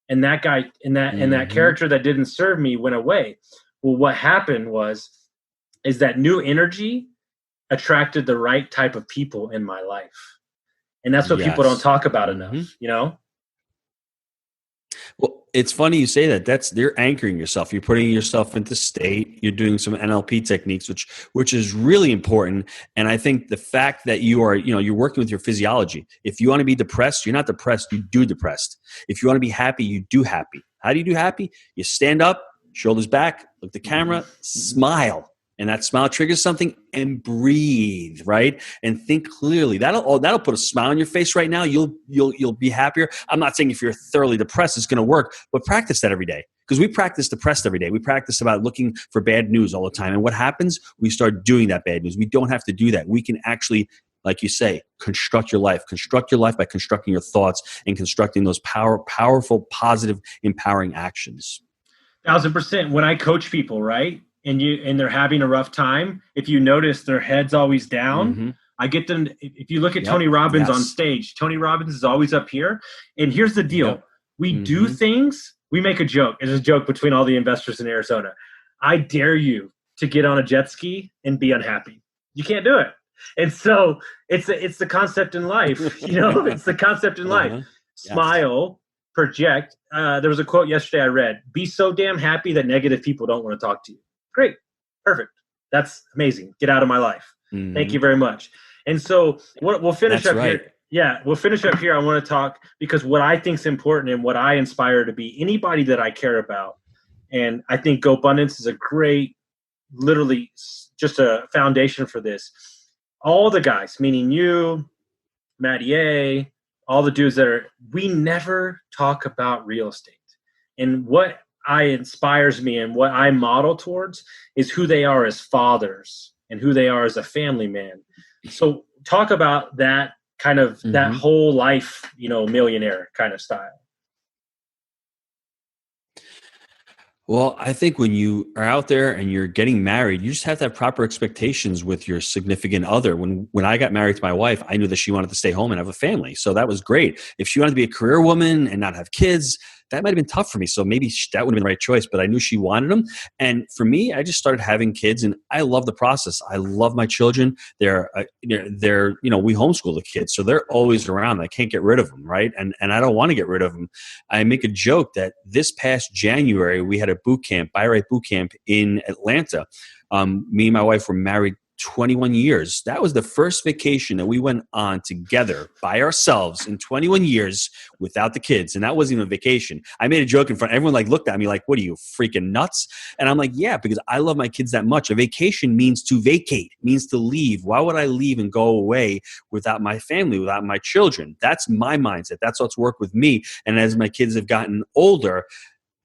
Speaker 2: And that guy and that character that didn't serve me went away. Well, what happened is that new energy attracted the right type of people in my life. And that's what people don't talk about enough, you know?
Speaker 3: Well, it's funny you say that. They're anchoring yourself. You're putting yourself into state. You're doing some NLP techniques, which is really important. And I think the fact that you're working with your physiology. If you want to be depressed, you're not depressed. You do depressed. If you want to be happy, you do happy. How do you do happy? You stand up, shoulders back, look at the camera, smile. And that smile triggers something, and breathe, right? And think clearly. That'll put a smile on your face right now. You'll be happier. I'm not saying if you're thoroughly depressed, it's going to work, but practice that every day. Because we practice depressed every day. We practice about looking for bad news all the time. And what happens? We start doing that bad news. We don't have to do that. We can actually, like you say, construct your life. Construct your life by constructing your thoughts and constructing those powerful, positive, empowering actions.
Speaker 2: 1000%. When I coach people, right? And they're having a rough time, if you notice their head's always down, I get them. If you look at Tony Robbins on stage, Tony Robbins is always up here. And here's the deal. We do things, we make a joke. It's a joke between all the investors in Arizona. I dare you to get on a jet ski and be unhappy. You can't do it. And so it's the concept in life, it's the concept in life. Smile, project. There was a quote yesterday I read, be so damn happy that negative people don't want to talk to you. Great. Perfect. That's amazing. Get out of my life. Thank you very much. And so we'll finish here. Yeah, we'll finish up here. I want to talk because what I think is important and what I inspire to be anybody that I care about. And I think GoBundance is a great, literally just a foundation for this. All the guys, meaning you, Mattier, all the dudes we never talk about real estate. And what inspires me and what I model towards is who they are as fathers and who they are as a family man. So talk about that kind of that whole life, millionaire kind of style.
Speaker 3: Well, I think when you are out there and you're getting married, you just have to have proper expectations with your significant other. When I got married to my wife, I knew that she wanted to stay home and have a family. So that was great. If she wanted to be a career woman and not have kids, that might have been tough for me. So maybe that would have been the right choice, but I knew she wanted them. And for me, I just started having kids and I love the process. I love my children. They're we homeschool the kids. So they're always around. I can't get rid of them. Right. And I don't want to get rid of them. I make a joke that this past January, we had a buy right boot camp in Atlanta. Me and my wife were married 21 years. That was the first vacation that we went on together by ourselves in 21 years without the kids. And that wasn't even a vacation. I made a joke in front. Everyone looked at me like, what are you, freaking nuts? And I'm like, yeah, because I love my kids that much. A vacation means to vacate, means to leave. Why would I leave and go away without my family, without my children? That's my mindset. That's what's worked with me. And as my kids have gotten older,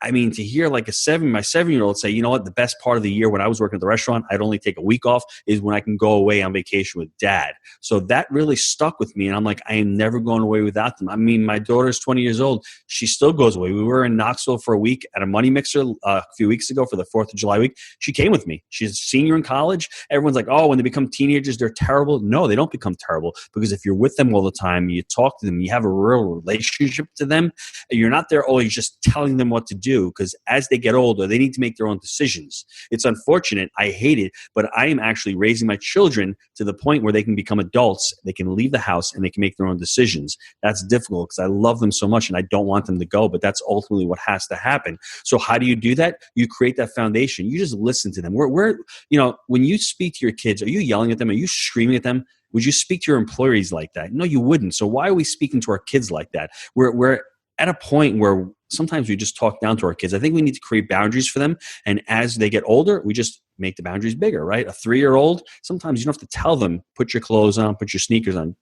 Speaker 3: I mean, to hear like my 7-year-old say, you know what, the best part of the year when I was working at the restaurant, I'd only take a week off is when I can go away on vacation with dad. So that really stuck with me. And I'm like, I am never going away without them. I mean, my daughter's 20 years old. She still goes away. We were in Knoxville for a week at a money mixer a few weeks ago for the 4th of July week. She came with me. She's a senior in college. Everyone's like, oh, when they become teenagers, they're terrible. No, they don't become terrible because if you're with them all the time, you talk to them, you have a real relationship to them, and you're not there always just telling them what to do. Because as they get older, they need to make their own decisions. It's unfortunate. I hate it, but I am actually raising my children to the point where they can become adults. They can leave the house and they can make their own decisions. That's difficult because I love them so much and I don't want them to go, but that's ultimately what has to happen. So how do you do that? You create that foundation. You just listen to them. When you speak to your kids, are you yelling at them? Are you screaming at them? Would you speak to your employees like that? No, you wouldn't. So why are we speaking to our kids like that? We're at a point where sometimes we just talk down to our kids. I think we need to create boundaries for them. And as they get older, we just make the boundaries bigger, right? A 3-year-old, sometimes you don't have to tell them, put your clothes on, put your sneakers on.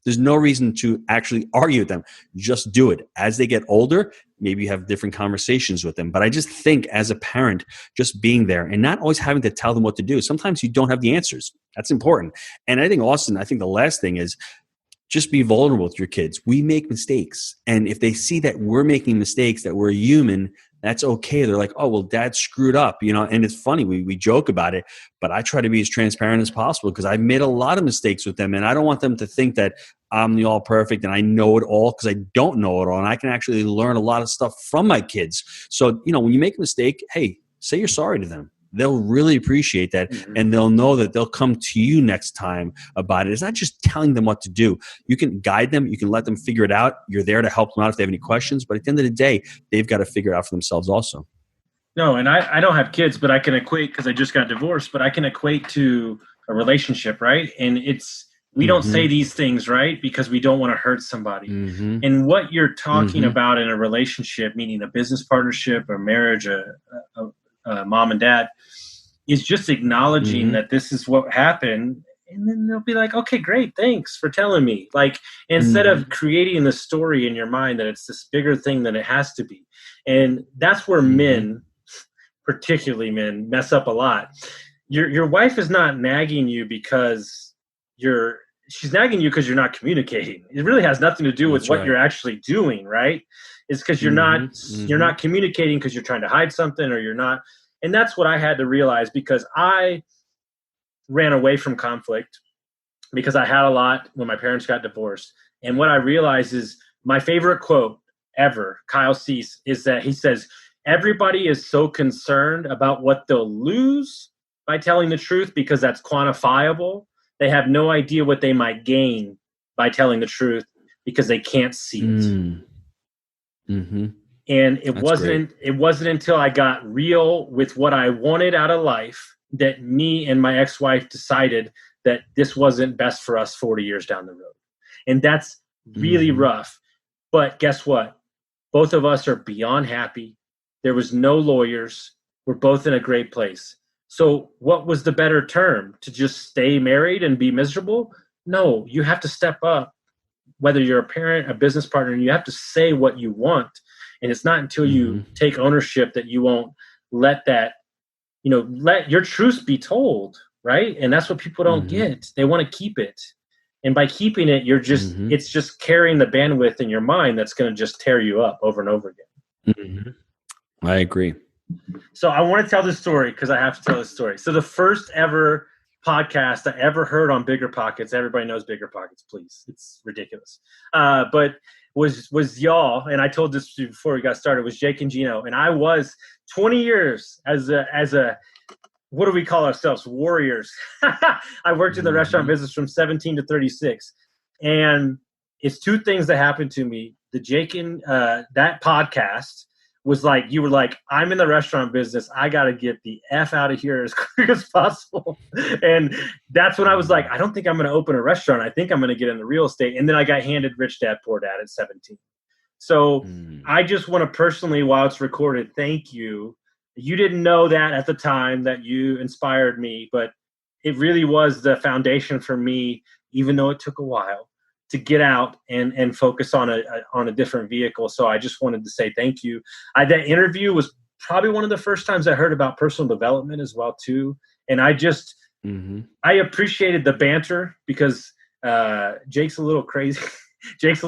Speaker 3: There's no reason to actually argue with them. Just do it. As they get older, maybe you have different conversations with them. But I just think as a parent, just being there and not always having to tell them what to do. Sometimes you don't have the answers. That's important. And I think, Austin, the last thing is, just be vulnerable with your kids. We make mistakes. And if they see that we're making mistakes, that we're human, that's okay. They're like, oh, well, dad screwed up, and it's funny. We joke about it, but I try to be as transparent as possible because I've made a lot of mistakes with them. And I don't want them to think that I'm the all perfect and I know it all, because I don't know it all. And I can actually learn a lot of stuff from my kids. So, when you make a mistake, hey, say you're sorry to them. They'll really appreciate that.
Speaker 2: Mm-hmm.
Speaker 3: And they'll know that they'll come to you next time about it. It's not just telling them what to do. You can guide them. You can let them figure it out. You're there to help them out if they have any questions. But at the end of the day, they've got to figure it out for themselves also.
Speaker 2: No, and I don't have kids, but I can equate, because I just got divorced, but I can equate to a relationship, right? And we don't say these things, right? Because we don't want to hurt somebody.
Speaker 3: Mm-hmm.
Speaker 2: And what you're talking about in a relationship, meaning a business partnership, a marriage, a mom and dad, is just acknowledging that this is what happened. And then they'll be like, okay, great. Thanks for telling me. Like, instead of creating the story in your mind that it's this bigger thing than it has to be. And that's where men, particularly men, mess up a lot. Your wife is not nagging you because she's nagging you because you're not communicating. It really has nothing to do with what you're actually doing, right? It's because you're not communicating because you're trying to hide something, or you're not. And that's what I had to realize, because I ran away from conflict because I had a lot when my parents got divorced. And what I realized is my favorite quote ever, Kyle Cease, is that he says, everybody is so concerned about what they'll lose by telling the truth because that's quantifiable. They have no idea what they might gain by telling the truth because they can't see it.
Speaker 3: Mm-hmm.
Speaker 2: And it wasn't until I got real with what I wanted out of life that me and my ex-wife decided that this wasn't best for us 40 years down the road. And that's really rough. But guess what? Both of us are beyond happy. There was no lawyers. We're both in a great place. So what was the better term? To just stay married and be miserable? No, you have to step up. Whether you're a parent, a business partner, you have to say what you want. And it's not until you take ownership that you won't let that, let your truth be told, right? And that's what people don't get. They want to keep it. And by keeping it, you're just, it's just carrying the bandwidth in your mind that's going to just tear you up over and over again.
Speaker 3: I agree.
Speaker 2: So I want to tell this story because I have to tell this story. So the first ever podcast I ever heard on Bigger Pockets, everybody knows Bigger Pockets, please. It's ridiculous. But was y'all, and I told this before we got started, was Jake and Gino. And I was 20 years as a what do we call ourselves? Warriors. I worked in the restaurant business from 17 to 36. And it's two things that happened to me. The Jake and that podcast was like, you were like, I'm in the restaurant business. I got to get the F out of here as quick as possible. And that's when I was like, I don't think I'm going to open a restaurant. I think I'm going to get into real estate. And then I got handed Rich Dad, Poor Dad at 17. So I just want to personally, while it's recorded, thank you. You didn't know that at the time that you inspired me, but it really was the foundation for me, even though it took a while, to get out and focus on a different vehicle. So I just wanted to say thank you. That interview was probably one of the first times I heard about personal development as well too. And I just, I appreciated the banter because Jake's a little crazy. Jake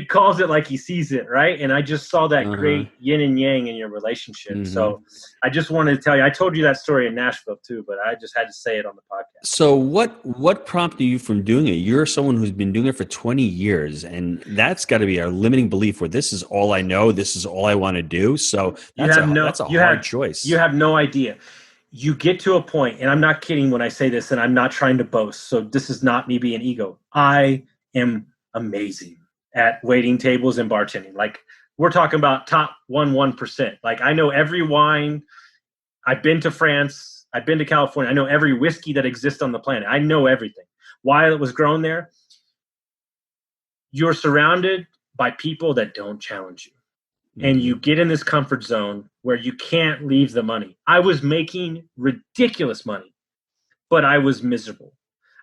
Speaker 2: calls it like he sees it, right? And I just saw that great yin and yang in your relationship. So I just wanted to tell you, I told you that story in Nashville too, but I just had to say it on the podcast.
Speaker 3: So what prompted you from doing it? You're someone who's been doing it for 20 years, and that's got to be our limiting belief where this is all I know, this is all I want to do. So that's a hard choice.
Speaker 2: You have no idea. You get to a point, and I'm not kidding when I say this, and I'm not trying to boast. So this is not me being ego. I am amazing at waiting tables and bartending. Like, we're talking about top 1%. Like, I know every wine. I've been to France. I've been to California. I know every whiskey that exists on the planet. I know everything. While it was grown there, you're surrounded by people that don't challenge you. And you get in this comfort zone where you can't leave the money. I was making ridiculous money, but I was miserable.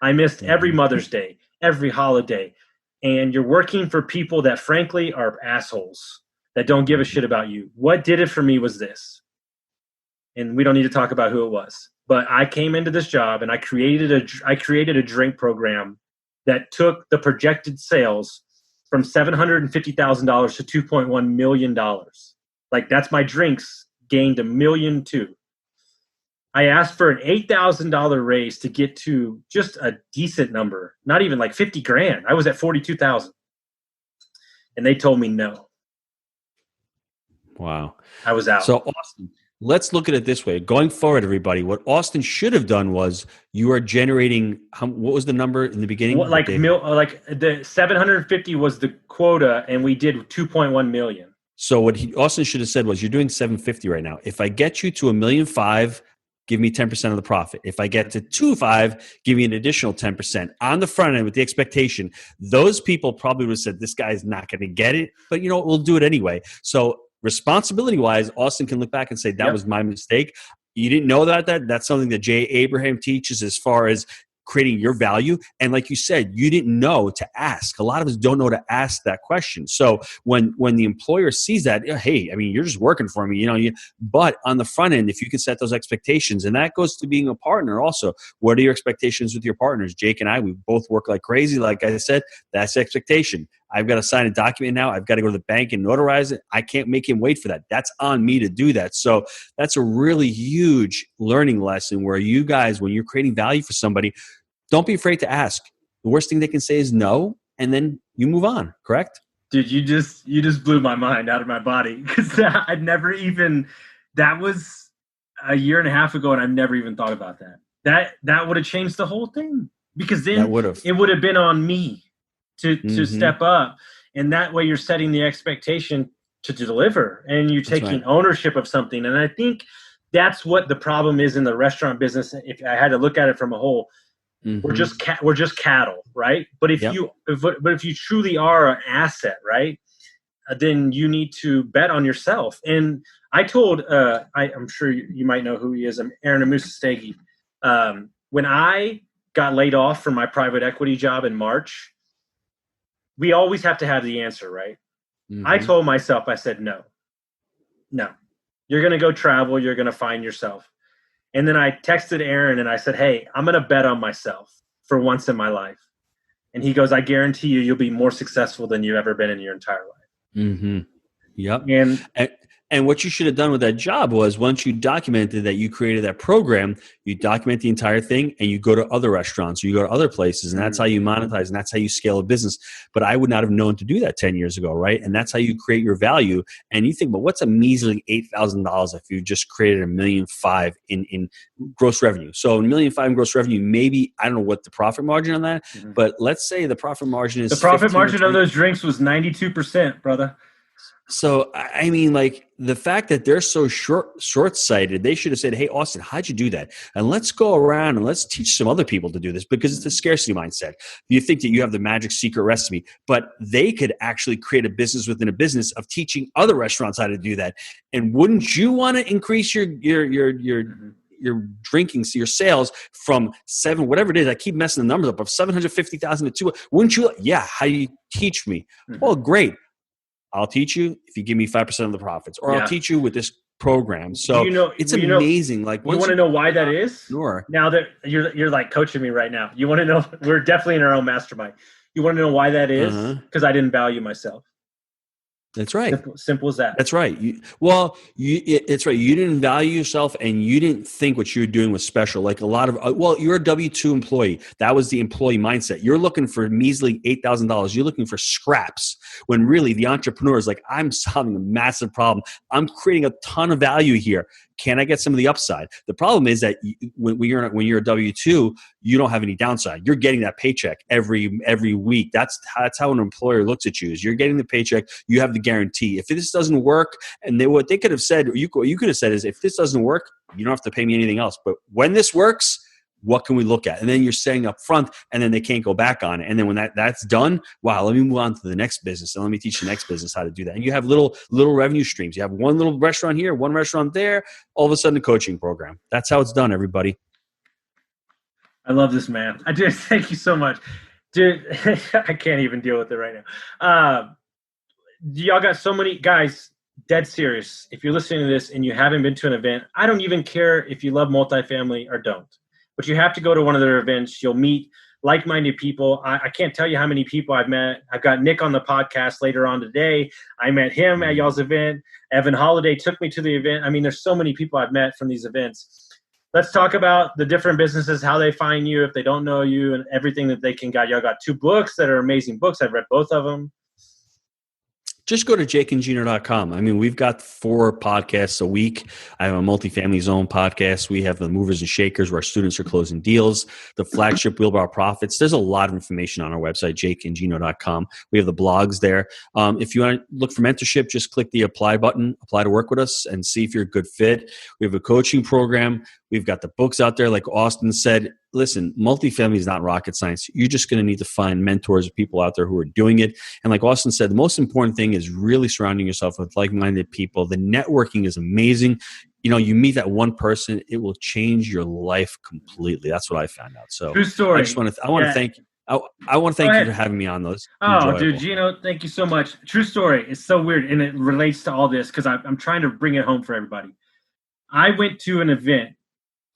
Speaker 2: I missed every Mother's Day, every holiday. And you're working for people that frankly are assholes that don't give a shit about you. What did it for me was this. And we don't need to talk about who it was, but I came into this job and I created a drink program that took the projected sales from $750,000 to $2.1 million. Like, that's my drinks gained $1.2 million. I asked for an $8,000 raise to get to just a decent number, not even like 50 grand. I was at 42,000. And they told me no.
Speaker 3: Wow.
Speaker 2: I was out.
Speaker 3: So Austin, let's look at it this way. Going forward, everybody, what Austin should have done was you are generating, what was the number in the beginning?
Speaker 2: Like the 750 was the quota, and we did 2.1 million.
Speaker 3: So what Austin should have said was, you're doing 750 right now. If I get you to $1.5 million, give me 10% of the profit. If I get to 2.5, give me an additional 10% on the front end with the expectation. Those people probably would have said, this guy's not going to get it, but you know what, we'll do it anyway. So responsibility wise, Austin can look back and say, that was my mistake. You didn't know that's something that Jay Abraham teaches as far as creating your value. And like you said, you didn't know to ask. A lot of us don't know to ask that question. So when the employer sees that, hey, I mean, you're just working for me, but on the front end, if you can set those expectations, and that goes to being a partner also. What are your expectations with your partners? Jake and I, we both work like crazy. Like I said, that's the expectation. I've got to sign a document now. I've got to go to the bank and notarize it. I can't make him wait for that. That's on me to do that. So that's a really huge learning lesson where you guys, when you're creating value for somebody, don't be afraid to ask. The worst thing they can say is no, and then you move on, correct?
Speaker 2: Dude, you just blew my mind out of my body, because I'd never even, that was a year and a half ago, and I've never even thought about that. That would have changed the whole thing, because then it would have been on me to step up, and that way you're setting the expectation to deliver, and you're taking ownership of something. And I think that's what the problem is in the restaurant business. If I had to look at it from a whole, we're just cattle, right? But if you truly are an asset, right, then you need to bet on yourself. And I told, I'm sure you might know who he is, Aaron Amusastegi. When I got laid off from my private equity job in March, we always have to have the answer, right? I told myself, I said, no, you're going to go travel. You're going to find yourself. And then I texted Aaron and I said, hey, I'm going to bet on myself for once in my life. And he goes, I guarantee you'll be more successful than you've ever been in your entire life.
Speaker 3: Yep. And what you should have done with that job was, once you documented that you created that program, you document the entire thing and you go to other restaurants, or you go to other places, and that's how you monetize, and that's how you scale a business. But I would not have known to do that 10 years ago, right? And that's how you create your value. And you think, but what's a measly $8,000 if you just created $1.5 million in gross revenue? So $1.5 million in gross revenue, maybe, I don't know what the profit margin on that, but let's say the profit margin is,
Speaker 2: the profit margin of those drinks was 92%, brother.
Speaker 3: So, I mean, like, the fact that they're so short-sighted, they should have said, hey, Austin, how'd you do that? And let's go around and let's teach some other people to do this, because it's a scarcity mindset. You think that you have the magic secret recipe, but they could actually create a business within a business of teaching other restaurants how to do that. And wouldn't you want to increase your drinking, your sales from 7, whatever it is, I keep messing the numbers up, of 750,000 to 2, wouldn't you? Yeah. How do you teach me? Well, great. I'll teach you if you give me 5% of the profits, or I'll teach you with this program. So it's amazing. Like,
Speaker 2: you want to know why that is?
Speaker 3: Sure.
Speaker 2: Now that you're like coaching me right now, you want to know, we're definitely in our own mastermind. You want to know why that is? Because I didn't value myself.
Speaker 3: That's right.
Speaker 2: Simple as that.
Speaker 3: That's right. It's right. You didn't value yourself, and you didn't think what you were doing was special. Like a lot of, you're a W-2 employee. That was the employee mindset. You're looking for measly $8,000. You're looking for scraps, when really the entrepreneur is like, I'm solving a massive problem. I'm creating a ton of value here. Can I get some of the upside? The problem is that when you're a W-2, you don't have any downside. You're getting that paycheck every week. That's how an employer looks at you. Is you're getting the paycheck. You have the guarantee. If this doesn't work, and what they could have said, or you could have said, is, if this doesn't work, you don't have to pay me anything else. But when this works, what can we look at? And then you're saying up front, and then they can't go back on it. And then when that's done, wow, let me move on to the next business, and let me teach the next business how to do that. And you have little revenue streams. You have one little restaurant here, one restaurant there, all of a sudden a coaching program. That's how it's done, everybody.
Speaker 2: I love this, man. I do. Thank you so much. Dude, I can't even deal with it right now. Y'all got so many guys, dead serious. If you're listening to this and you haven't been to an event, I don't even care if you love multifamily or don't. But you have to go to one of their events. You'll meet like-minded people. I can't tell you how many people I've met. I've got Nick on the podcast later on today. I met him at y'all's event. Evan Holiday took me to the event. I mean, there's so many people I've met from these events. Let's talk about the different businesses, how they find you if they don't know you, and everything that they can guide. Y'all got 2 books that are amazing books. I've read both of them.
Speaker 3: Just go to jakeandgino.com. I mean, we've got 4 podcasts a week. I have a multifamily zone podcast. We have the movers and shakers where our students are closing deals, the flagship Wheelbarrow Profits. There's a lot of information on our website, jakeandgino.com. We have the blogs there. If you want to look for mentorship, just click the apply button, apply to work with us, and see if you're a good fit. We have a coaching program. We've got the books out there. Like Austin said, listen, multifamily is not rocket science. You're just going to need to find mentors, people out there who are doing it. And like Austin said, the most important thing is really surrounding yourself with like-minded people. The networking is amazing. You know, you meet that one person, it will change your life completely. That's what I found out. So
Speaker 2: true story.
Speaker 3: I want to thank you. I want to thank you for having me on those.
Speaker 2: Oh, dude, Gino, thank you so much. True story. It's so weird, and it relates to all this because I'm trying to bring it home for everybody. I went to an event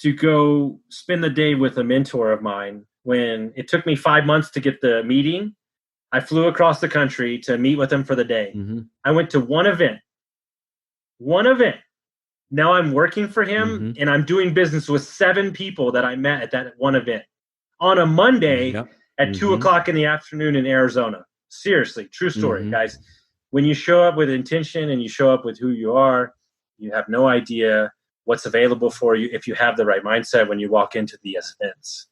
Speaker 2: to go spend the day with a mentor of mine. When it took me 5 months to get the meeting, I flew across the country to meet with him for the day. Mm-hmm. I went to one event. Now I'm working for him, and I'm doing business with 7 people that I met at that one event on a Monday at 2 o'clock in the afternoon in Arizona. Seriously, true story, guys. When you show up with intention and you show up with who you are, you have no idea what's available for you if you have the right mindset when you walk into these events.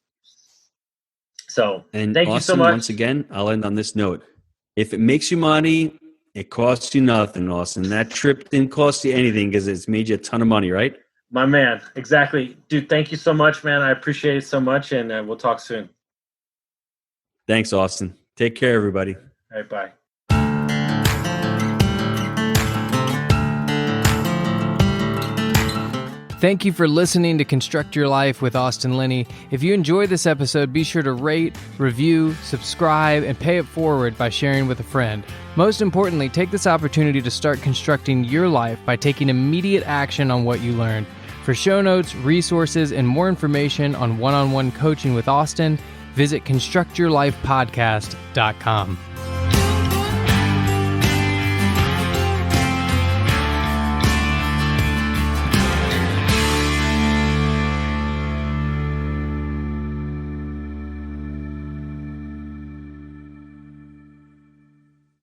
Speaker 2: So
Speaker 3: and
Speaker 2: thank
Speaker 3: Austin,
Speaker 2: you so much.
Speaker 3: Once again, I'll end on this note. If it makes you money, it costs you nothing, Austin. That trip didn't cost you anything because it's made you a ton of money, right?
Speaker 2: My man, exactly. Dude, thank you so much, man. I appreciate it so much, and we'll talk soon.
Speaker 3: Thanks, Austin. Take care, everybody.
Speaker 2: All right, bye.
Speaker 1: Thank you for listening to Construct Your Life with Austin Linney. If you enjoyed this episode, be sure to rate, review, subscribe, and pay it forward by sharing with a friend. Most importantly, take this opportunity to start constructing your life by taking immediate action on what you learned. For show notes, resources, and more information on one-on-one coaching with Austin, visit constructyourlifepodcast.com.